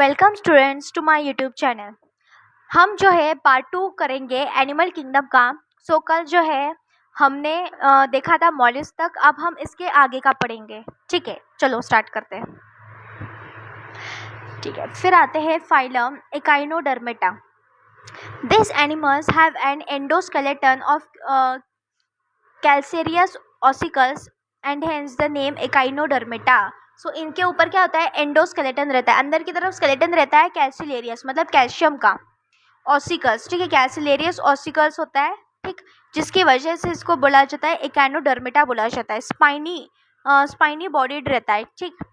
Welcome students to my YouTube channel. हम जो है पार्ट 2 करेंगे एनिमल किंगडम का। सो कल जो है हमने देखा था मॉलिस्क तक, अब हम इसके आगे का पढ़ेंगे। ठीक है, चलो स्टार्ट करते हैं। ठीक है, फिर आते हैं phylum echinodermata. This animals have an endoskeleton of calcareous ossicles and hence the name echinodermata. So इनके ऊपर क्या होता है, एंडोस्केलेटन रहता है, अंदर की तरफ स्केलेटन रहता है कैल्सिलेरियस मतलब कैल्शियम का, ऑसिकल्स, ठीक है, कैल्सिलेरियस ऑसिकल्स होता है, ठीक, जिसकी वजह से इसको बोला जाता है एकाइनोडर्मेटा बोला जाता है। स्पाइनी बॉडीड रहता है, ठीक।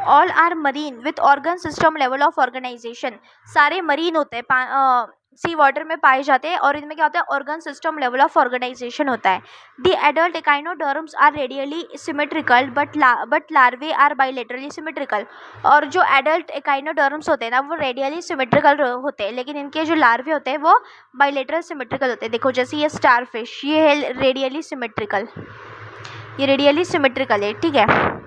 All are marine with organ system level of organization, सारे मरीन होते हैं, सी वाटर में पाए जाते हैं, और इनमें क्या होता है, organ system level of organization होता है। The adult echinoderms are radially symmetrical but larvae are bilaterally symmetrical. और जो एडल्ट एकाइनोडर्म्स होते हैं ना, वो रेडियली सिमेट्रिकल होते हैं, लेकिन इनके जो लार्वे होते हैं वो बाइलेटरल सिमेट्रिकल होते हैं। देखो जैसे ये स्टारफिश, ये है रेडियली सिमेट्रिकल, ये रेडियली सिमेट्रिकल है, ठीक है।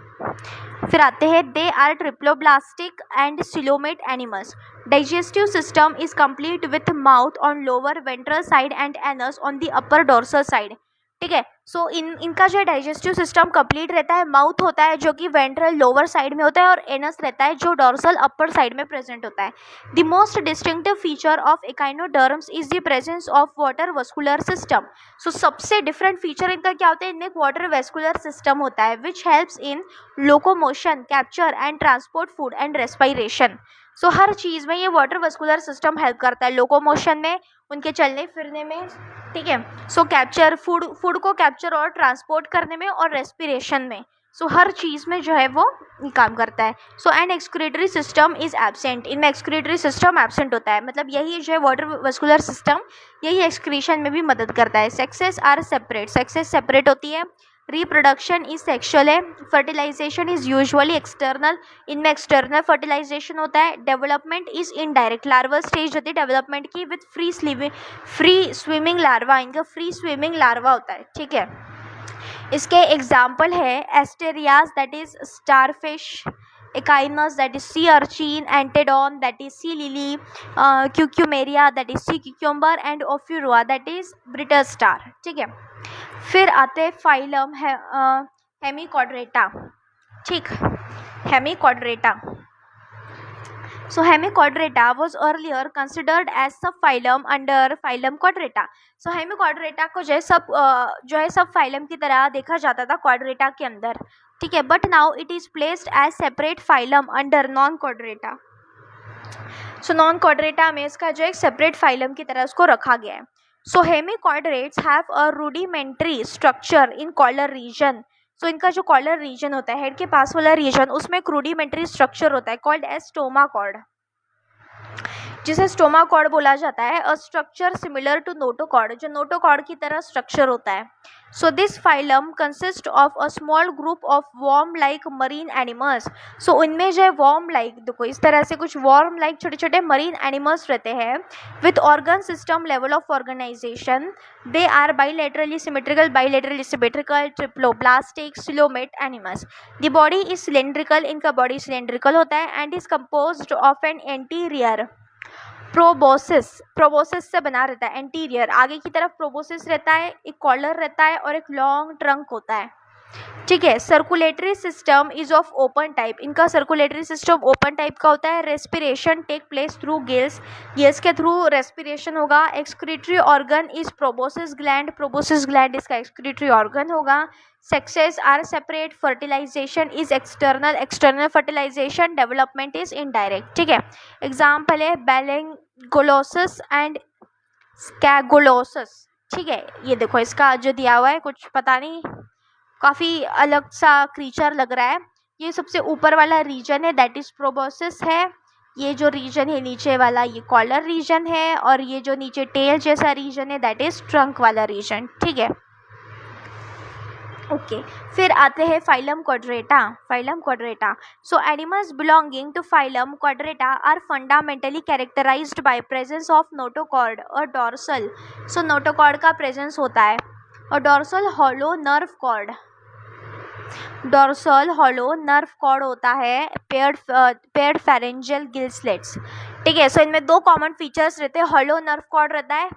फिर आते हैं they are triploblastic and coelomate animals. Digestive system is complete with mouth on lower ventral side and anus on the upper dorsal side, ठीक है। सो इनका जो डाइजेस्टिव सिस्टम कंप्लीट रहता है, माउथ होता है जो कि वेंट्रल लोअर साइड में होता है, और एनस रहता है जो डोर्सल अपर साइड में प्रेजेंट होता है। The most distinctive feature of echinoderms is the presence of water vascular system. So सबसे डिफरेंट फीचर इनका क्या होता है, इनमें वाटर वेस्कुलर सिस्टम होता है which helps in locomotion, capture and transport food and respiration. So हर चीज़ में ये वाटर वेस्कुलर सिस्टम हेल्प करता है, लोकोमोशन में, उनके चलने फिरने में, ठीक है। सो कैप्चर फूड को कैप्चर और ट्रांसपोर्ट करने में, और रेस्पिरेशन में। सो हर चीज़ में जो है वो काम करता है। So and excretory system is absent, इनमें एक्सक्रीटरी सिस्टम एब्सेंट होता है, मतलब यही जो है वाटर वेस्कुलर सिस्टम, यही एक्सक्रीशन में भी मदद करता है। Sexes are separate, sexes separate होती है। रिप्रोडक्शन इज सेक्शुअल है। फर्टिलाइजेशन इज यूजुअली एक्सटर्नल, इनमें एक्सटर्नल फर्टिलाइजेशन होता है। Development is indirect, larva stage होती है डेवलपमेंट की विथ फ्री स्विमिंग लार्वा, इनका फ्री स्विमिंग लार्वा होता है, ठीक है। इसके एग्जाम्पल है asterias that is starfish, echinus that is sea urchin, antedon that is sea lily, cucumaria that is sea cucumber, and ophiura that is brittle star, ठीक है। फिर आते हैं फाइलम है हेमिकॉर्डेटा, ठीक, hemichordata. So Hemichordata was earlier considered as subphylum under phylum Chordata. So Hemichordata को जो है सब फाइलम की तरह देखा जाता था Chordata के अंदर, ठीक है, but now it is placed as separate phylum under non Chordata. So non Chordata में इसका जो एक सेपरेट फाइलम की तरह उसको रखा गया है। So hemichordates have a rudimentary structure in collar region. So इनका जो कॉलर रीजन होता है, हेड के पास वाला रीजन, उसमें एक रूडिमेंट्री स्ट्रक्चर होता है कॉल्ड एज स्टोमा कॉर्ड, जिसे स्टोमा कॉर्ड बोला जाता है। A structure similar to notochord, जो नोटोकॉर्ड की तरह स्ट्रक्चर होता है। So this phylum consist of a small group of worm like marine animals. So उनमें जो है वॉर्म लाइक, देखो इस तरह से कुछ वॉर्म लाइक छोटे छोटे मरीन एनिमल्स रहते हैं with organ system level of organization. They are bilaterally symmetrical, triploblastic, coelomate animals. The body is cylindrical, इनका बॉडी सिलेंड्रिकल होता है, and is composed of an anterior proboscis से बना रहता है। एंटीरियर आगे की तरफ प्रोबोसिस रहता है, एक कॉलर रहता है, और एक लॉन्ग ट्रंक होता है, ठीक है। Circulatory system is of open type, इनका सर्कुलेटरी सिस्टम ओपन टाइप का होता है। Respiration take place through gills, gills के थ्रू रेस्पिरेशन होगा। Excretory organ is proboscis gland इसका एक्सक्रीटरी ऑर्गन होगा। Sexes are separate, fertilisation is external fertilization, development is indirect, ठीक है। एग्जाम्पल है बेलेंगोलोसिस एंड स्कैगोलोसिस, ठीक है। ये देखो इसका जो दिया हुआ है, कुछ पता नहीं, काफ़ी अलग सा क्रीचर लग रहा है। ये सबसे ऊपर वाला रीजन है दैट इज प्रोबोसिस है, ये जो रीजन है नीचे वाला ये कॉलर रीजन है, और ये जो नीचे टेल जैसा रीजन है दैट इज ट्रंक वाला रीजन, ठीक है, ओके। फिर आते हैं phylum chordata. So animals belonging to phylum chordata are fundamentally characterized by presence of notochord और डॉर्सल। सो नोटोकॉर्ड का प्रेजेंस होता है, और dorsal hollow nerve cord, dorsal hollow nerve cord होता है, पेयर्ड फेरेंजियल गिल स्लिट्स। ठीक है, सो इनमें दो कॉमन फीचर्स रहते हैं, हॉलो नर्व कॉर्ड रहता है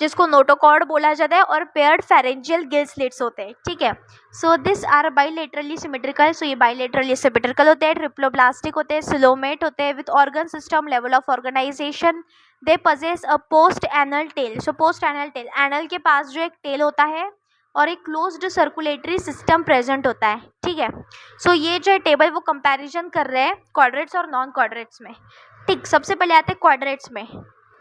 जिसको नोटोकॉर्ड बोला जाता है, और पेयर्ड फेरेंजियल गिल स्लिट्स होते हैं। ठीक है, so this are bilaterally symmetrical, so ये बाइलेटरली सिमेट्रिकल होते हैं, ट्रिप्लोब्लास्टिक होते हैं, सिलोमेट होते हैं, with organ system level of organization. They possess a post anal tail, so post anal tail, anal के पास जो एक टेल होता है और एक क्लोज्ड सर्कुलेटरी सिस्टम प्रेजेंट होता है। ठीक है, सो ये जो टेबल वो कंपैरिजन कर रहे हैं क्वाड्रेट्स और नॉन क्वाड्रेट्स में। ठीक, सबसे पहले आते हैं क्वाड्रेट्स में।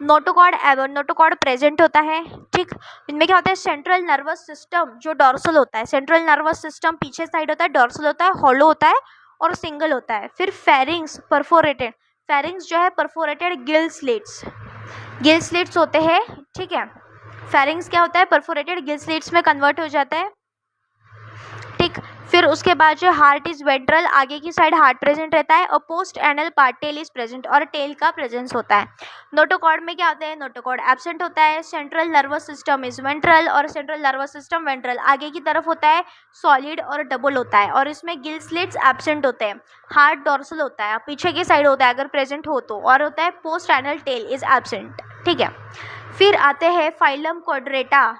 नोटोकॉर्ड प्रेजेंट होता है। ठीक, इनमें क्या होता है, सेंट्रल नर्वस सिस्टम जो डॉर्सल होता है, सेंट्रल नर्वस सिस्टम पीछे साइड होता है, डॉर्सल होता है, हॉलो होता है और सिंगल होता है। फिर फेरिंग्स परफोरेटेड, फेरिंग्स जो है परफोरेटेड गिल स्लिट्स होते हैं। ठीक है, फेरिंग्स क्या होता है, परफोरेटेड गिल स्लिट्स में कन्वर्ट हो जाता है। ठीक, फिर उसके बाद जो हार्ट इज वेंट्रल, आगे की साइड हार्ट प्रेजेंट रहता है, और post anal part tail is present, और टेल का प्रेजेंस होता है। नोटोकॉर्ड में क्या होता है, नोटोकॉर्ड एब्सेंट होता है, central nervous system is ventral, और सेंट्रल नर्वस सिस्टम वेंट्रल, आगे की तरफ होता है, सॉलिड और डबल होता है, और इसमें गिल स्लिट्स एब्सेंट होते हैं। हार्ट डॉर्सल होता है, पीछे की साइड होता है अगर प्रेजेंट हो तो, और होता है post anal tail is absent. ठीक है, फिर आते हैं phylum chordata.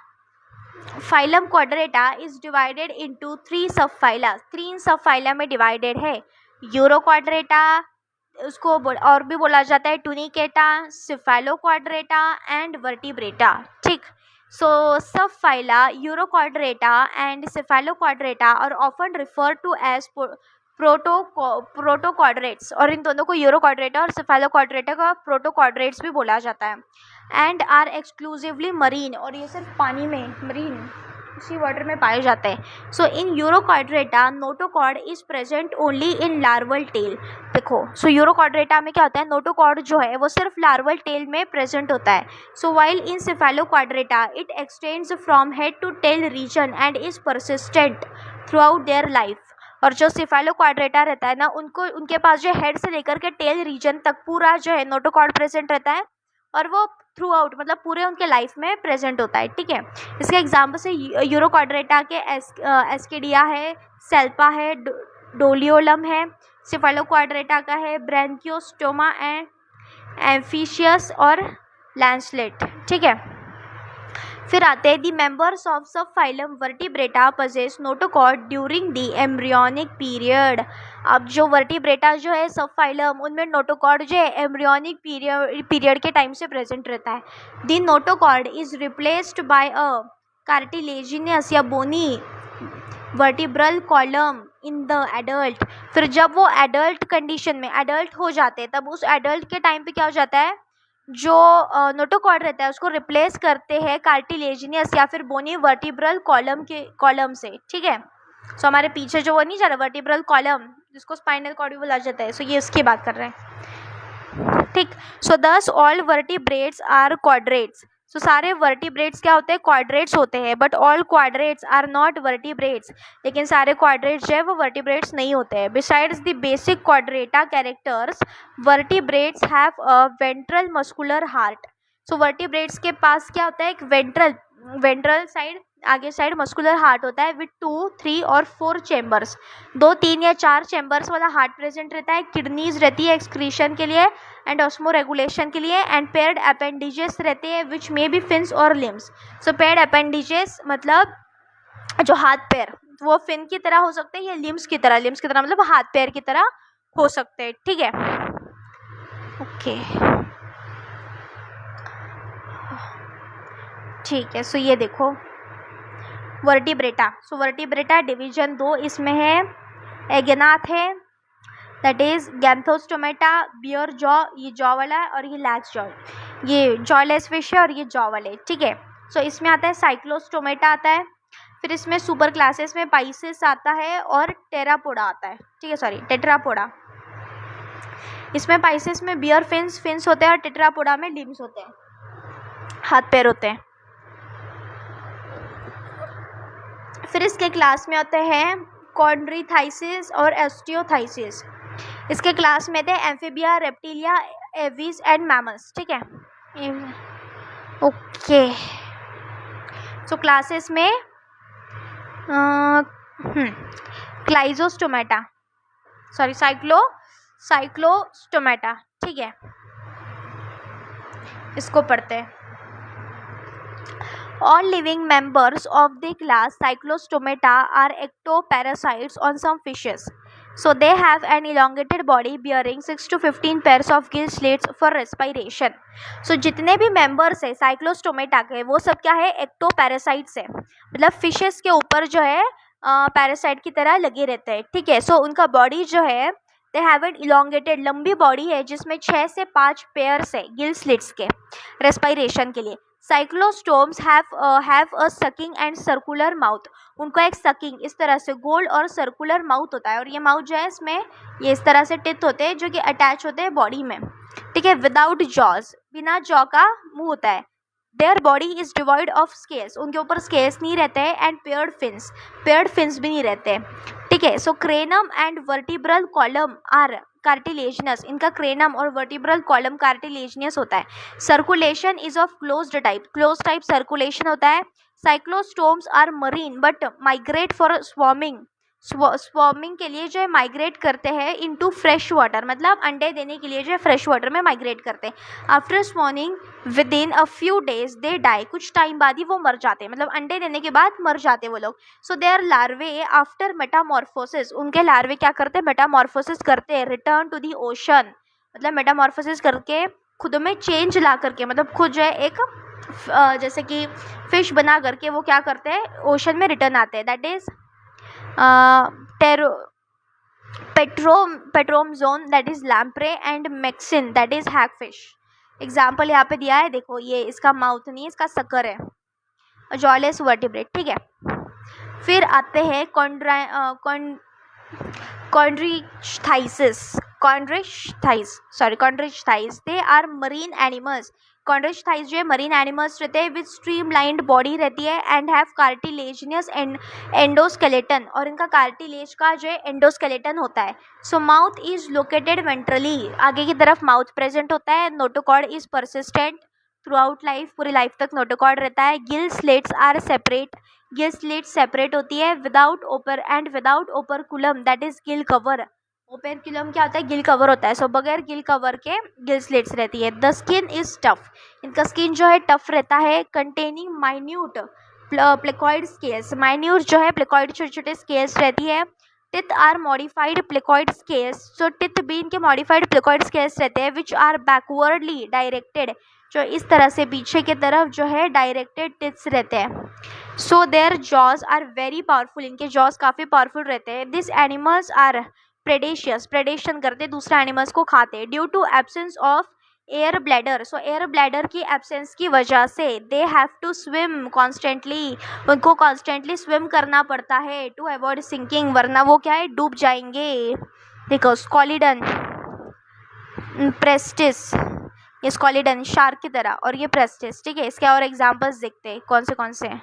Phylum chordata is divided into 3 sub phyla, 3 sub phyla में डिवाइडेड है। यूरो क्वाड्रेटा, उसको और भी बोला जाता है tunicata, cephalochordata and vertebrata. ठीक, so sub phyla urochordata and cephalochordata are often refer to as protochordates, और इन दोनों को यूरो क्वाड्रेटा और सिफेलो क्वाड्रेटा का प्रोटो क्वाड्रेट्स भी बोला जाता है। एंड आर एक्सक्लूसिवली मरीन, और ये सिर्फ पानी में, मरीन उसी वाटर में पाए जाते हैं। So in urochordata notochord is present only in larval tail. देखो, सो यूरो क्वाड्रेटा में क्या होता है, नोटोकॉर्ड जो है वो सिर्फ लार्वल टेल में प्रेजेंट होता है। So while in cephalochordata it extends from head to tail region and is persistent throughout their life. और जो सिफेलो क्वाड्रेटा रहता है ना, उनके पास जो हेड से लेकर के टेल रीजन तक पूरा जो है नोटोकॉर्ड प्रेजेंट रहता है, और वो थ्रू आउट मतलब पूरे उनके लाइफ में प्रेजेंट होता है। ठीक है, इसके एग्जाम्पल से यूरो क्वाड्रेटा के एस्केडिया है, सेल्पा है, डोलियोलम है। सिफेलो क्वाड्रेटा का है ब्रैंकियोस्टोमा एंड एम्फिशियस और लैंसलेट। ठीक है, फिर आते हैं दी मेंबर्स ऑफ सब phylum vertebrata possess notochord during the embryonic period. अब जो वर्टिब्रेटा जो है सब फाइलम, उनमें नोटोकॉर्ड जो है एम्ब्रियोनिक पीरियड के टाइम से प्रेजेंट रहता है। The notochord is replaced by a cartilaginous या bony vertebral column in the adult. फिर जब वो एडल्ट कंडीशन में एडल्ट हो जाते हैं, तब उस एडल्ट के टाइम पे क्या हो जाता है, जो नोटोकॉर्ड रहता है उसको रिप्लेस करते हैं कार्टिलेजिनियस या फिर बोनी वर्टिब्रल कॉलम से। ठीक है, सो हमारे पीछे जो वो नहीं जा रहा वर्टिब्रल कॉलम, जिसको स्पाइनल कॉर्ड भी बोला जाता है, सो ये इसकी बात कर रहे हैं। ठीक, so this all vertebrates are chordates, so सारे वर्टिब्रेट्स क्या होते हैं, क्वाड्रेट्स होते हैं, but all chordates are not vertebrates, लेकिन सारे क्वाड्रेट्स जो है वो वर्टिब्रेट्स नहीं होते हैं। Besides the basic chordata characters vertebrates have a ventral muscular heart. So vertebrates के पास क्या होता है, एक वेंट्रल साइड, आगे साइड मस्कुलर हार्ट होता है, विथ 2, 3 और 4 चैम्बर्स, 2, 3 या 4 चैम्बर्स वाला हार्ट प्रेजेंट रहता है। किडनीज रहती है एक्सक्रीशन के लिए एंड ऑस्मो रेगुलेशन के लिए, एंड पेयर्ड अपेंडिजेस रहते हैं विच मे बी फिन्स और लिम्स। सो पेयर्ड अपेंडिजेस मतलब जो हाथ पैर, वो फिन की तरह हो सकते हैं या लिम्स की तरह मतलब हाथ पैर की तरह हो सकते हैं। ठीक है, ओके, ठीक है, सो ये देखो वर्टिब्रेटा। सो वर्टिब्रेटा डिवीजन 2 इसमें है, एगेनाथ है, दैट इज गैंथोस्टोमेटा, बियर जॉ, ये जॉ वाला है, और ये लैक्स जॉ, ये जॉलेस फिश है, और ये जॉ वाले। ठीक है, सो इसमें आता है साइक्लोस्टोमेटा आता है, फिर इसमें सुपर क्लासेस में पाइसेस आता है और टेरापोडा आता है। ठीक है, सॉरी टेट्रापोडा। इसमें पाइसेस में बियर फिन्स होते हैं और टेट्रापोडा में लिम्स होते हैं, हाथ पैर होते हैं। फिर इसके क्लास में होते हैं कॉन्ड्रीथाइसिस और एस्टियोथाइसिस। इसके क्लास में थे amphibia, reptilia, Aves and mammals. ठीक है, ओके, सो क्लासेस में क्लाइजोस्टोमेटा, सॉरी साइक्लोस्टोमेटा, ठीक है, इसको पढ़ते हैं। All living members of the class Cyclostomata are ectoparasites on some fishes. So they have an elongated body bearing 6 to 15 pairs of gill slits for respiration. So जितने भी members है Cyclostomata के वो सब क्या है, एक्टोपैरासाइट्स है, मतलब फिशेस के ऊपर जो है पैरासाइट की तरह लगे रहते हैं, ठीक है। सो उनका बॉडी जो है दे हैव एन इलोंगेटेड, लंबी बॉडी है जिसमें 6 से 5 पेयर्स है गिल स्लिट्स के रेस्पिरेशन के लिए। Cyclostomes have a sucking and circular mouth, उनका एक सकिंग इस तरह से गोल और सर्कुलर माउथ होता है, और ये माउथ जो है इसमें ये इस तरह से टिथ होते हैं जो कि अटैच होते हैं बॉडी में, ठीक है। विदाउट जॉज, बिना जॉ का मुंह होता है। Their body is devoid of scales, उनके ऊपर स्केल्स नहीं रहते हैं, एंड पेयर्ड फिन्स भी नहीं रहते, ठीक है। So cranium and vertebral column are cartilaginous, इनका क्रेनम और वर्टिब्रल कॉलम कार्टिलेजिनस होता है। Circulation is of closed type circulation होता है। Cyclostomes are marine but migrate for swarming के लिए जो है माइग्रेट करते हैं इनटू फ्रेश वाटर, मतलब अंडे देने के लिए जो है फ्रेश वाटर में माइग्रेट करते हैं। After spawning within a few days they die, कुछ टाइम बाद ही वो मर जाते हैं, मतलब अंडे देने के बाद मर जाते हैं वो लोग। So their larvae after metamorphosis, उनके लार्वे क्या करते हैं, मेटामॉर्फोसिस करते हैं, रिटर्न टू दी ओशन, मतलब मेटामॉर्फोसिस करके खुद में चेंज ला करके, मतलब खुद जो है एक जैसे कि फिश बना करके वो क्या करते हैं, ओशन में रिटर्न आते हैं। That is petromyzon, that is lamprey, and myxine, that is hagfish. Example यहाँ पे दिया है, देखो ये इसका माउथ नहीं, इसका सकर है, जॉलेस वर्टिब्रेट, ठीक है। फिर आते हैं कॉन्ड्रिचथाइस, दे आर मरीन एनिमल्स। कॉन्ड्रिचथाइस जो है मरीन एनिमल्स रहते हैं, विद स्ट्रीमलाइंड बॉडी रहती है, एंड हैव कार्टिलेजिनस एंडोस्केलेटन, और इनका कार्टिलेज का जो है एंडोस्केलेटन होता है। So mouth is located ventrally, आगे की तरफ माउथ प्रेजेंट होता है। Notochord is persistent throughout life, पूरी लाइफ तक नोटोकॉर्ड रहता है। Gill slits are separate, gill slit separate होती है। Without operculum, that is gill cover, operculum क्या होता है, गिल कवर होता है। सो बगैर गिल कवर के गिल स्लिट्स रहती है। द स्किन इज टफ, इनका स्किन जो है टफ रहता है। Containing minute placoid scales, minute जो है प्लेकॉइड छोटे छोटे स्केल्स रहती है। Teeth are modified placoid scales, so teeth भी इनके मॉडिफाइड प्लेकॉइड स्केल्स रहते हैं, विच आर बैकवर्डली डायरेक्टेड, जो इस तरह से पीछे की तरफ जो है डायरेक्टेड टिथ्स रहते हैं। So their jaws are very powerful, इनके जॉज काफ़ी पावरफुल रहते हैं। This animals are predaceous, predation करते दूसरे एनिमल्स को खाते। Due to absence of air bladder, so air bladder की एब्सेंस की वजह से they have to swim constantly, उनको कॉन्स्टेंटली स्विम करना पड़ता है टू अवॉइड सिंकिंग, वरना वो क्या है, डूब जाएंगे। देखो स्कॉलिडन, प्रेस्टिस, ये स्कॉलिडन शार्क की तरह, और ये प्रेस्टिस, ठीक है। इसके और एग्जांपल्स देखते हैं कौन से हैं।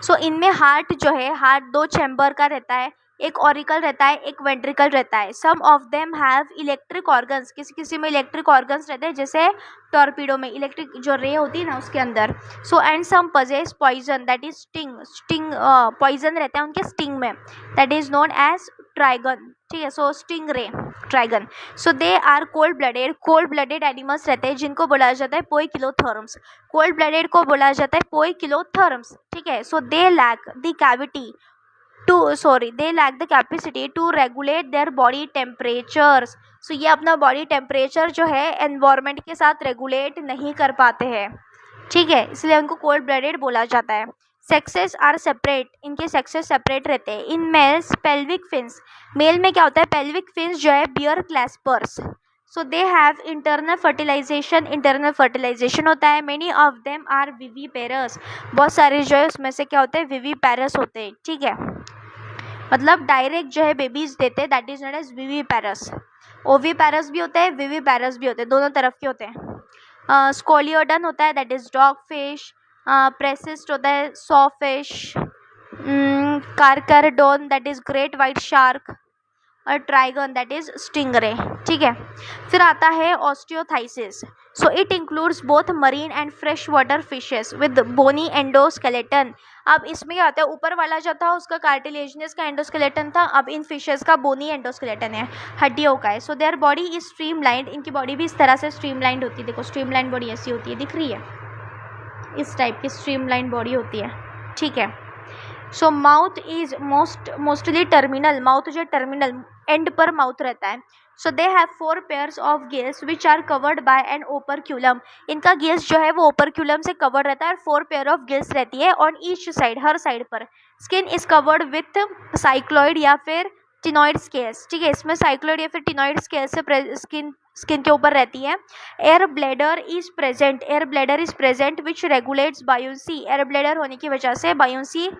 सो इनमें हार्ट जो है, हार्ट 2 चैम्बर का रहता है, एक ऑरिकल रहता है, एक वेंट्रिकल रहता है। Some of them have electric organs, किसी में इलेक्ट्रिक ऑर्गन्स रहते हैं, जैसे टॉर्पीडो में इलेक्ट्रिक जो रे होती है ना उसके अंदर। So and some possess poison, that is sting poison रहता है उनके स्टिंग में, that is known as trygon, ठीक है। So sting ray, trygon. So they are cold blooded animals रहते हैं, जिनको बोला जाता है पोइकिलोथर्म्स, कोल्ड ब्लडेड को बोला जाता है पोइकिलोथर्म्स, ठीक है। So they lack the capacity to regulate their body temperatures, so ये अपना बॉडी टेम्परेचर जो है एनवायरनमेंट के साथ रेगुलेट नहीं कर पाते हैं, ठीक है, इसलिए उनको कोल्ड ब्लडेड बोला जाता है। सेक्सेस आर सेपरेट, इनके सेक्सेस सेपरेट रहते हैं। In males pelvic fins, male में क्या होता है, पेल्विक फिन्स जो है bear claspers, so they have internal fertilisation होता है। Many of them are viviparous, बहुत सारे जो है उसमें से क्या होते हैं, विवीपेरस होते हैं, ठीक है, मतलब डायरेक्ट जो है बेबीज देते हैं, that is known as viviparous. Oviparous भी होते हैं, विवीपेरस भी होते हैं, दोनों तरफ के होते हैं। स्कोलियोडन होता है, that is dog fish. Pristis होता है saw fish. Carcharodon, that is great white shark. और ट्राइगन दैट इज स्टिंगरे। ठीक है, फिर आता है Osteichthyes. So it includes both marine and fresh water fishes with bony endoskeleton. अब इसमें क्या होता है, ऊपर वाला जो था उसका कार्टिलेजिनस का एंडोस्केलेटन था, अब इन फिशेस का बोनी एंडोस्केलेटन है, हड्डियों का है। So their body is streamlined, इनकी बॉडी भी इस तरह से स्ट्रीमलाइंड होती है। देखो स्ट्रीमलाइन बॉडी ऐसी होती है, दिख रही है, इस टाइप की स्ट्रीमलाइन बॉडी होती है। ठीक है, so mouth is mostly terminal, mouth जो टर्मिनल एंड पर माउथ रहता है। So they have 4 pairs of gills which are covered by an operculum. इनका गिल्स जो है वो ओपरक्यूलम से कवर्ड रहता है और 4 पेयर ऑफ गिल्स रहती है ऑन ईच साइड, हर साइड पर। Skin is covered with cycloid या फिर टिनॉइड स्केल्स। ठीक है, इसमें साइक्लॉइड या फिर टिनॉइड स्केल्स से स्किन के ऊपर रहती है। Air bladder is present which regulates buoyancy. Air bladder होने की वजह से बायोंसी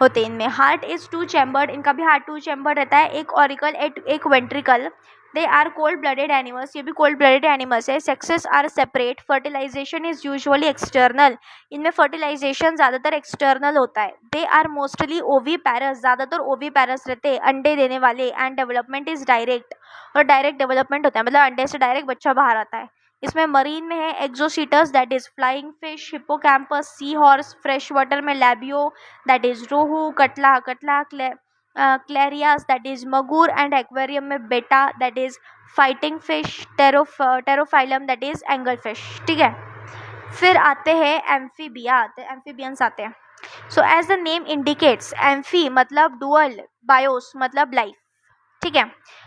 होते हैं इनमें। हार्ट इज 2 चैम्बर्ड, इनका भी हार्ट 2 चैम्बर्ड रहता है, एक ऑरिकल एक ventricle. They are cold blooded animals, ये भी कोल्ड ब्लडेड एनिमल्स है। Sexes are separate, fertilisation is usually external, इनमें फर्टिलाइजेशन ज़्यादातर एक्सटर्नल होता है। दे आर मोस्टली ओवीपैरस, ज़्यादातर ओवीपैरस रहते हैं, अंडे देने वाले। एंड डेवलपमेंट इज डायरेक्ट, और डायरेक्ट डेवलपमेंट होता है, मतलब अंडे से डायरेक्ट बच्चा बाहर आता है। इसमें मरीन में है Exocoetus that is flying fish, Hippocampus sea horse, fresh water में Labeo that is rohu, Catla Clarias that is magur, and aquarium में Betta that is fighting fish, Pterophyllum that is angel fish. ठीक है, फिर आते हैं एम्फीबिया, एम्फीबियंस आते हैं। So as the name indicates, amphi मतलब डुअल, बायोस मतलब लाइफ। ठीक है,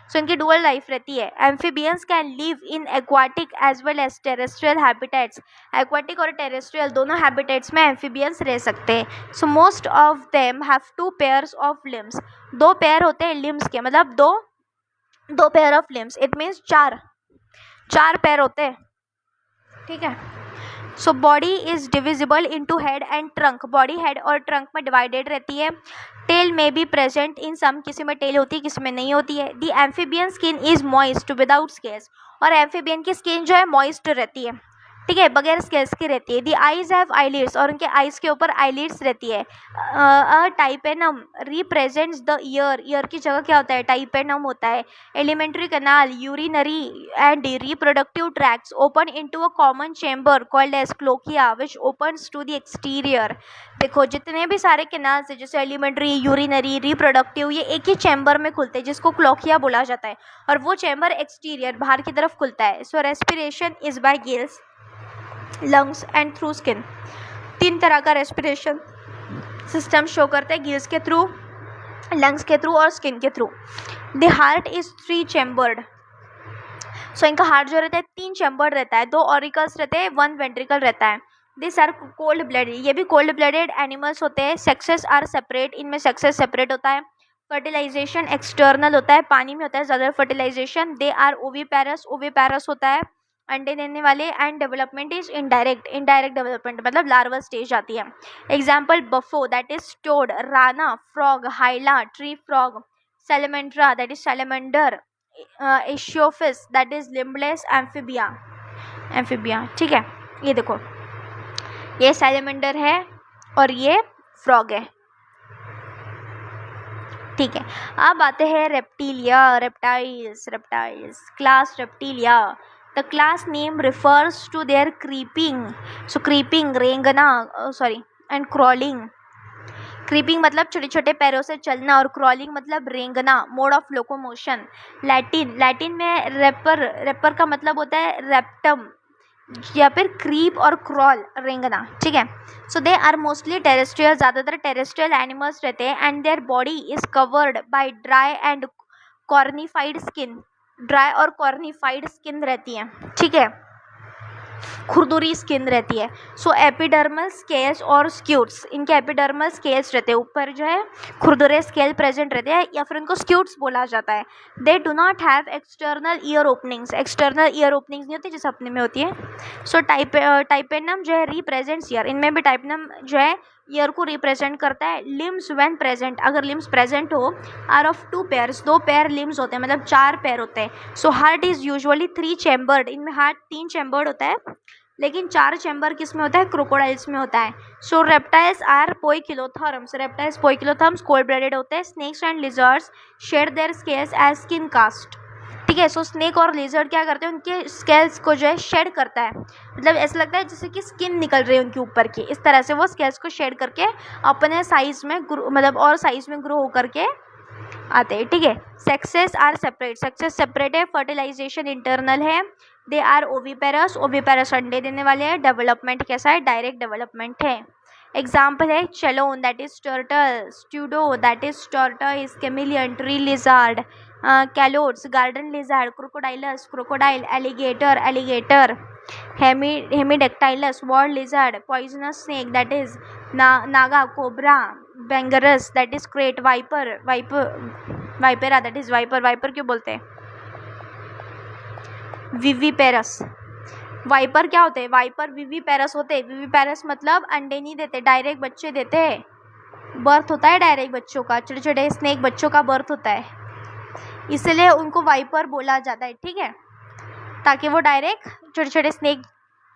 सो इनकी डुअल लाइफ रहती है। Amphibians can live in aquatic as well as terrestrial habitats, aquatic और टेरेस्ट्रियल दोनों हैबिटेट्स में एम्फीबियंस रह सकते हैं। So most of them have 2 pairs of limbs, 2 pair होते हैं लिम्स के, मतलब दो pair of limbs, it means 4 pair होते हैं। ठीक है, so body is divisible into head and trunk, body head और ट्रंक में डिवाइडेड रहती है। टेल में बी प्रेजेंट इन सम, किसी में टेल होती है किसी में नहीं होती है। The amphibian skin is moist without scales, और एम्फीबियन की स्किन जो है मॉइस्ट रहती है। ठीक है, बगैर स्केल्स की रहती है। दी आईज हैव आईलिड्स, और उनके आईज के ऊपर आईलिड्स रहती है। A tympanum represents the ear, ear की जगह क्या होता है, टाइपेनम होता है। Alimentary canal, urinary and reproductive tracts open into a common chamber called as cloaca which opens to the exterior. देखो जितने भी सारे कैनाल्स है, जैसे एलिमेंट्री, यूरिनरी, रिप्रोडक्टिव, ये एक ही चैम्बर में खुलते हैं जिसको क्लोकिया बोला जाता है, और वो चैम्बर एक्सटीरियर बाहर की तरफ खुलता है। So respiration is by gills, lungs and through skin. 3 तरह का रेस्पिरेशन सिस्टम शो करता है, गिल्स के थ्रू, लंग्स के थ्रू और स्किन के through. The heart is 3 chambered, so इनका हार्ट जो रहता है 3 चैम्बर्ड रहता है, 2 ऑरिकल्स रहते हैं, 1 वेंट्रिकल रहता है। दिस आर कोल्ड ब्लडेड, ये भी कोल्ड ब्लडेड एनिमल्स होते हैं। सेक्सेस आर सेपरेट, इनमें सेक्सेस सेपरेट होता है। फर्टिलाइजेशन एक्सटर्नल होता है, पानी में होता है ज़्यादा फर्टिलाइजेशन। दे आर ओवीपैरस होता है, अंडे देने वाले। And development is indirect development मतलब लार्वा स्टेज आती है। Example Bufo that is toad, Rana frog, Hyla tree frog, Salamandra that is salamander, Ichthyophis that is limbless amphibia. ठीक है, ये देखो ये सैलमेंडर है और ये फ्रॉग है। ठीक है, अब आते हैं reptiles class Reptilia. The class name refers to their creeping रेंगना एंड क्रॉलिंग। क्रीपिंग मतलब छोटे छोटे पैरों से चलना, और क्रॉलिंग मतलब रेंगना, मोड ऑफ लोकोमोशन। लैटिन में रेपर का मतलब होता है रेप्टम, या फिर क्रीप और क्रॉल, रेंगना। ठीक है, so they are mostly terrestrial, ज़्यादातर टेरेस्ट्रियल एनिमल्स रहते हैं। And their body is covered by dry and cornified skin, dry और कॉर्निफाइड स्किन रहती है। ठीक है, खुरदुरी स्किन रहती है। सो एपिडर्मल स्केल्स और स्क्यूट्स, इनके एपिडर्मल स्केल्स रहते हैं, ऊपर जो है खुरदुरे स्केल प्रेजेंट रहते हैं, या फिर इनको स्क्यूट्स बोला जाता है। They do not have external ear openings नहीं होती जैसे अपने में होती है। सो टाइपेनम जो है रिप्रेजेंट्स ईयर, इनमें भी टाइपेनम जो है ईयर को रिप्रेजेंट करता है। लिम्स व्हेन प्रेजेंट, अगर लिम्स प्रेजेंट हो, are of 2 pairs, 2 pair limbs होते हैं, मतलब 4 पेयर होते हैं। So heart is usually 3 chambered, इनमें हार्ट 3 चैम्बर्ड होता है। लेकिन 4 चैम्बर किस में होता है, क्रोकोडाइल्स में होता है। So reptiles are poikilotherms, reptiles poikilotherms cold blooded होते हैं। Snakes and lizards shed their scales as skin cast, ठीक है। सो स्नेक और लिजर्ड क्या करते हैं, उनके स्केल्स को जो है शेड करता है, मतलब ऐसा लगता है जैसे कि स्किन निकल रही है उनके ऊपर की, इस तरह से वो स्केल्स को शेड करके अपने साइज में मतलब और साइज में ग्रो होकर के आते हैं, ठीक है। Sexes are separate, sexes separate है। फर्टिलाइजेशन इंटरनल है। दे आर ओविपेरस, ओविपेरस अंडे देने वाले हैं। डेवलपमेंट कैसा है, डायरेक्ट डेवलपमेंट है। एग्जाम्पल है Chelone that is turtle, Testudo that is tortoise, chameleon tree lizard, Calotes garden lizard, Crocodylus crocodile, alligator alligator, Hemidactylus wall lizard, poisonous snake that is Naja cobra, Bungarus that is krait, viper Vipera that is viper, viper क्यों बोलते हैं, viviparous. Wiper क्या होते हैं, wiper viviparous होते हैं। Viviparous मतलब अंडे नहीं देते, डायरेक्ट बच्चे देते हैं, बर्थ होता है डायरेक्ट बच्चों का, छोटे छोटे स्नेक बच्चों का बर्थ होता है, इसलिए उनको वाइपर बोला जाता है, ठीक है, ताकि वो डायरेक्ट छोटे छोटे स्नेक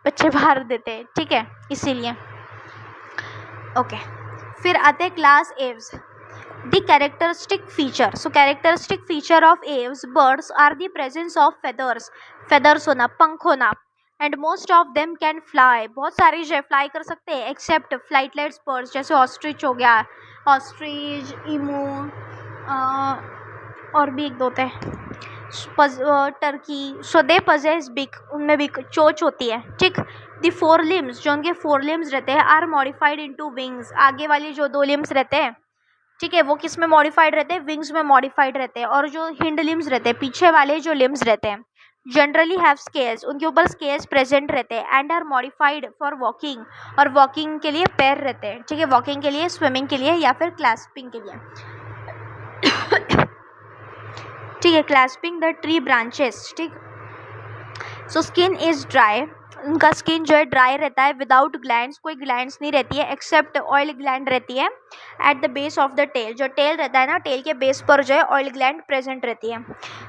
बच्चे बाहर देते हैं, ठीक है, इसीलिए। ओके, फिर आते हैं class Aves. The characteristic feature, so characteristic feature of aves birds are the presence of feathers, feathers होना, पंख होना, and most of them can fly, बहुत सारे जो फ्लाई कर सकते हैं, except flightless birds जैसे ऑस्ट्रिच हो गया, ऑस्ट्रिच, ईमू, और भी एक दो होते हैं, Turkey. So they possess big, उनमें भी चोंच होती है, ठीक। द 4 limbs, जो उनके 4 limbs रहते हैं, आर मॉडिफाइड इनटू विंग्स, आगे वाली जो 2 limbs रहते हैं, ठीक है, वो किस में मॉडिफाइड रहते हैं, विंग्स में मॉडिफाइड रहते हैं। और जो हिंड लिम्स रहते हैं, पीछे वाले जो लिम्स रहते हैं, जनरली हैव स्केल्स, उनके ऊपर स्केल्स प्रेजेंट रहते हैं, and are modified for walking, और वॉकिंग के लिए पैर रहते हैं, ठीक है, वॉकिंग के लिए, स्विमिंग के लिए, या फिर क्लैस्पिंग के लिए, ठीक है, क्लैस्पिंग द ट्री ब्रांचेस, ठीक। सो स्किन इज ड्राई, उनका स्किन जो है ड्राई रहता है, विदाउट ग्लैंड्स, कोई ग्लैंड्स नहीं रहती है, एक्सेप्ट ऑयल ग्लैंड रहती है at the base of the tail, जो टेल रहता है ना, टेल के बेस पर जो है ऑयल ग्लैंड प्रेजेंट रहती है।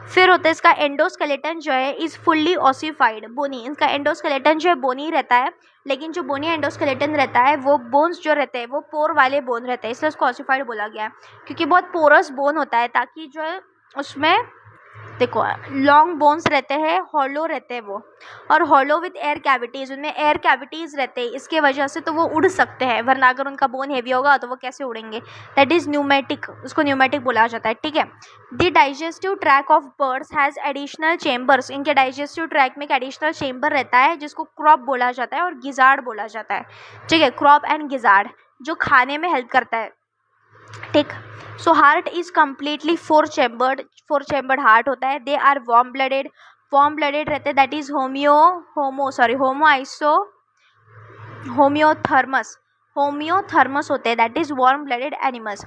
फिर होता है इसका एंडोस्केलेटन जो है इज फुल्ली ऑसिफाइड, बोनी, इसका एंडोस्केलेटन जो है बोनी रहता है, लेकिन जो बोनी एंडोस्केलेटन रहता है वो बोन्स जो रहते हैं वो पोर वाले बोन रहते हैं, इसलिए उसको ऑसिफाइड बोला गया है, क्योंकि बहुत पोरस बोन होता है, ताकि जो है उसमें देखो लॉन्ग बोन्स रहते हैं, हॉलो रहते हैं वो, और हॉलो विथ एयर कैविटीज़, उनमें एयर कैविटीज़ रहते हैं, इसके वजह से तो वो उड़ सकते हैं, वरना अगर उनका बोन हेवी होगा तो वो कैसे उड़ेंगे, दैट इज़ न्यूमेटिक, उसको न्यूमेटिक बोला जाता है, ठीक है। The digestive track of birds has additional chambers, इनके डाइजेस्टिव ट्रैक में एक एडिशनल चेम्बर रहता है जिसको क्रॉप बोला जाता है और गिजार्ड बोला जाता है, ठीक है, क्रॉप एंड गिजार्ड, जो खाने में हेल्प करता है, ठीक। सो heart is completely 4 chambered heart होता है। दे आर वार्म ब्लडेड रहते हैं, दैट इज होम्योथर्मस होते हैं, that is warm blooded animals,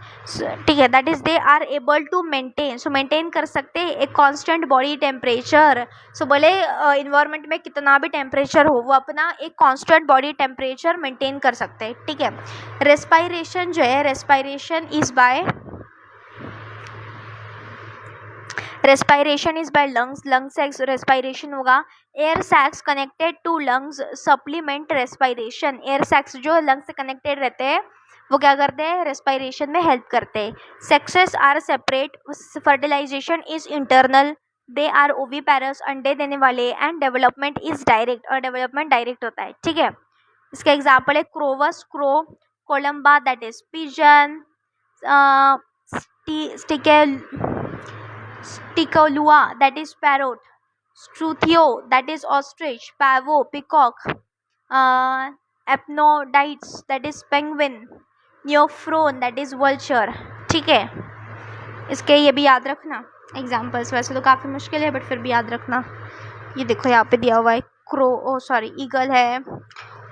ठीक है, that is they are able to maintain कर सकते हैं एक कांस्टेंट बॉडी टेम्परेचर। सो भले इन्वायरमेंट में कितना भी टेम्परेचर हो, वो अपना एक कांस्टेंट बॉडी टेम्परेचर मेंटेन कर सकते हैं, ठीक है। रेस्पायरेशन जो है, रेस्पायरेशन इज बाय लंग्स से रेस्पायरेशन होगा। Air sacs connected to lungs supplement respiration, air sacs जो लंग्स से कनेक्टेड रहते हैं वो क्या करते हैं, रेस्पायरेशन में हेल्प करते हैं। Sexes are separate, fertilisation is internal, they are oviparous, अंडे देने वाले, एंड डेवलपमेंट इज डायरेक्ट, और डेवलपमेंट डायरेक्ट होता है, ठीक है। इसका एग्जाम्पल है Corvus crow, Columba that is pigeon, Psittacula that is parrot, Struthio that is ostrich, Pavo peacock, Aptenodytes that is penguin, Neophron that is vulture, ठीक है। इसके ये भी याद रखना एग्जाम्पल्स, वैसे तो काफ़ी मुश्किल है बट फिर भी याद रखना। ये देखो यहाँ पे दिया हुआ है, ईगल है,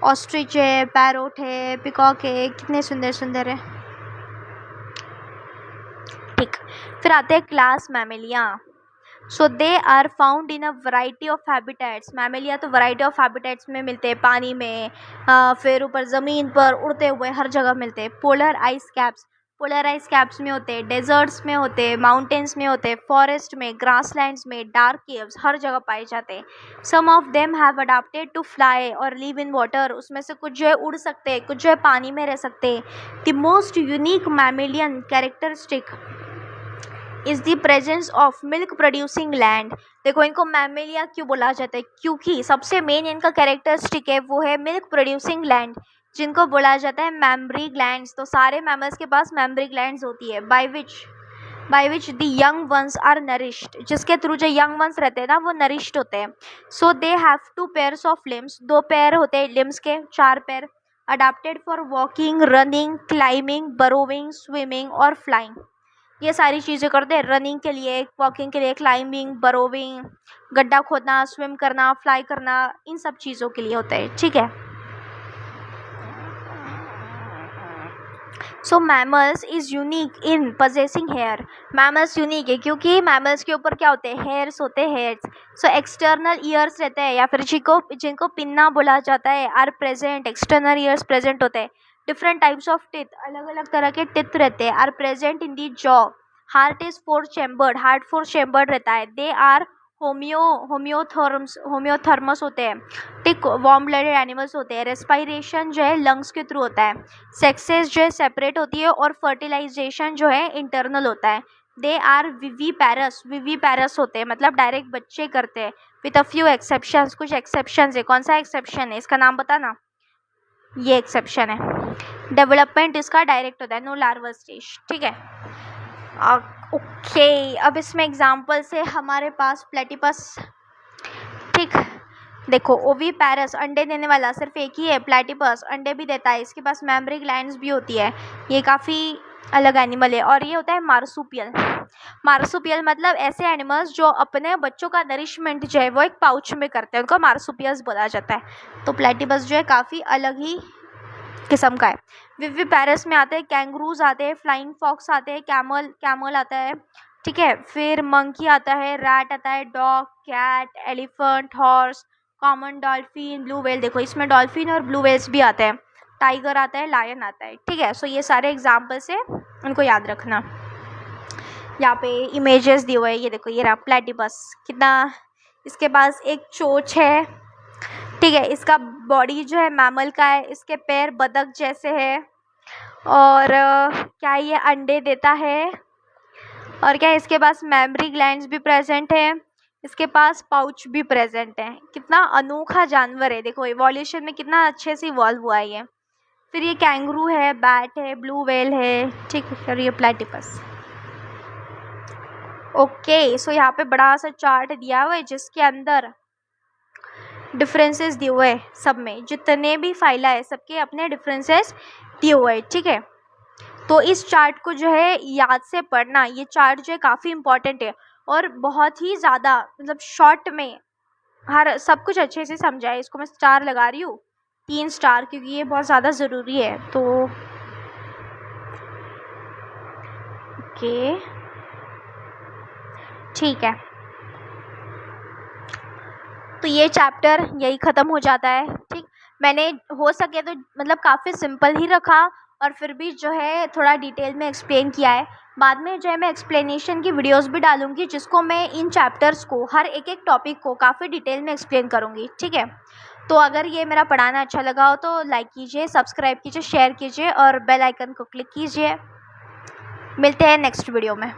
ऑस्ट्रिच है, पैरोट है, पिकॉक है, कितने सुंदर सुंदर है, ठीक। फिर आते हैं class mammalia. So they are found in a variety of habitats, mammalia तो वैरायटी ऑफ हैबिटेट्स में मिलते हैं, पानी में, फिर ऊपर ज़मीन पर उड़ते हुए हर जगह मिलते हैं। Polar ice caps, polar ice caps में होते हैं, डेजर्ट्स में होते हैं, माउंटेन्स में होते हैं, फॉरेस्ट में, ग्रासलैंड्स में, डार्क केव्स, हर जगह पाए जाते हैं। Some of them have adapted to fly और लिव इन वाटर, उसमें से कुछ जो है उड़ सकते हैं, कुछ जो है पानी में रह सकते हैं। The most unique mammalian characteristic is the presence of milk producing land. देखो इनको मैमेलिया क्यों बोला जाता है, क्योंकि सबसे मेन इनका कैरेक्टरिस्टिक है वो है मिल्क प्रोड्यूसिंग लैंड, जिनको बोला जाता है मैमरी ग्लैंड्स। तो सारे मैमल्स के पास मैमरी ग्लैंड्स होती है, by which the young ones are nourished, जिसके थ्रू जो यंग वंस रहते हैं ना वो नरिश्ड होते हैं। So they have 2 pairs of limbs, 2 पैर होते हैं लिम्स के, 4 पैर, adapted for walking, running, climbing, burrowing, swimming और फ्लाइंग। ये सारी चीज़ें करते हैं, रनिंग के लिए, वॉकिंग के लिए, क्लाइंबिंग, बरोविंग, गड्ढा खोदना, स्विम करना, फ्लाई करना, इन सब चीज़ों के लिए होता है। ठीक है, so mammals is unique in possessing hair. Mammals unique है क्योंकि मैमल्स के ऊपर क्या होते हैं, हेयर्स होते हैं, हेयर्स। सो एक्सटर्नल ईयर्स रहते हैं, या फिर जिनको पिन्ना बोला जाता है, are present, external ears present होते हैं। डिफरेंट टाइप्स ऑफ टिथ, अलग अलग तरह के टिथ रहते हैं, are present in the jaw. Heart is 4 chambered, heart 4 chambered रहता है। दे आर होम्योथर्मस होते हैं, ठीक, वार्म ब्लडेड एनिमल्स होते हैं। रेस्पायरेशन जो है लंग्स के थ्रू होता है। सेक्सेस जो है सेपरेट होती है और फर्टिलाइजेशन जो है इंटरनल होता है। दे आर विवीपैरस होते हैं, मतलब डायरेक्ट बच्चे करते हैं, विथ अ फ्यू एक्सेप्शंस, कुछ एक्सेप्शंस है। कौन सा एक्सेप्शन है, इसका नाम बताना। ये एक्सेप्शन है, डेवलपमेंट इसका डायरेक्ट होता है, नो लार्वा स्टेज। ठीक है, ओके। अब इसमें एग्जाम्पल से हमारे पास प्लेटिपस, ठीक, देखो ओवीपैरस अंडे देने वाला सिर्फ एक ही है, प्लेटिपस अंडे भी देता है, इसके पास मैमरी ग्लैंड्स भी होती है, ये काफ़ी अलग एनिमल है। और ये होता है मार्सुपियल। मार्सुपियल मतलब ऐसे एनिमल्स जो अपने बच्चों का नरिशमेंट जो है वो एक पाउच में करते हैं, उनको मार्सुपियल्स बोला जाता है। तो प्लेटिपस जो है काफ़ी अलग ही किस्म का है। विवीपैरस में आते हैं कैंगरूज आते हैं, फ्लाइंग फॉक्स आते हैं, कैमल आता है, ठीक है, फिर मंकी आता है, रैट आता है, dog, cat, elephant, horse, common dolphin, blue whale. देखो इसमें डॉल्फिन और ब्लू व्हेल्स भी आते हैं, टाइगर आता है, लायन आता है। ठीक है, सो ये सारे एग्जाम्पल्स है, उनको याद रखना। यहाँ पे इमेजेस दिए हुए हैं, ये देखो ये रहा प्लेटिपस, कितना इसके पास एक चोंच है, ठीक है, इसका बॉडी जो है मैमल का है, इसके पैर बतख जैसे है, और क्या ये अंडे देता है, और क्या इसके पास मैमरी ग्लैंड्स भी प्रेजेंट है, इसके पास पाउच भी प्रेजेंट है। कितना अनोखा जानवर है, देखो इवोल्यूशन में कितना अच्छे से इवॉल्व हुआ है ये। फिर ये कैंगरू है, बैट है, ब्लू व्हेल है, ठीक है, फिर ये प्लेटिपस। ओके, सो यहाँ पे बड़ा सा चार्ट दिया हुआ है जिसके अंदर डिफरेंसेस दिए हुए हैं, सब में जितने भी फाइला है सबके अपने डिफरेंसेस दिए हुए हैं। ठीक है, तो इस चार्ट को जो है याद से पढ़ना, ये चार्ट जो है काफ़ी इम्पॉर्टेंट है और बहुत ही ज़्यादा, मतलब शॉर्ट में हर सब कुछ अच्छे से समझाए। इसको मैं स्टार लगा रही हूँ, 3 स्टार, क्योंकि ये बहुत ज़्यादा ज़रूरी है। तो ओके, ठीक है, तो ये चैप्टर यही ख़त्म हो जाता है। ठीक, मैंने हो सके तो मतलब काफ़ी सिंपल ही रखा और फिर भी जो है थोड़ा डिटेल में एक्सप्लेन किया है। बाद में जो है मैं एक्सप्लेनेशन की वीडियोस भी डालूंगी जिसको मैं इन चैप्टर्स को, हर एक टॉपिक को काफ़ी डिटेल में एक्सप्लेन करूँगी। ठीक है, तो अगर ये मेरा पढ़ाना अच्छा लगा हो तो लाइक कीजिए, सब्सक्राइब कीजिए, शेयर कीजिए और बेल आइकन को क्लिक कीजिए। मिलते हैं नेक्स्ट वीडियो में।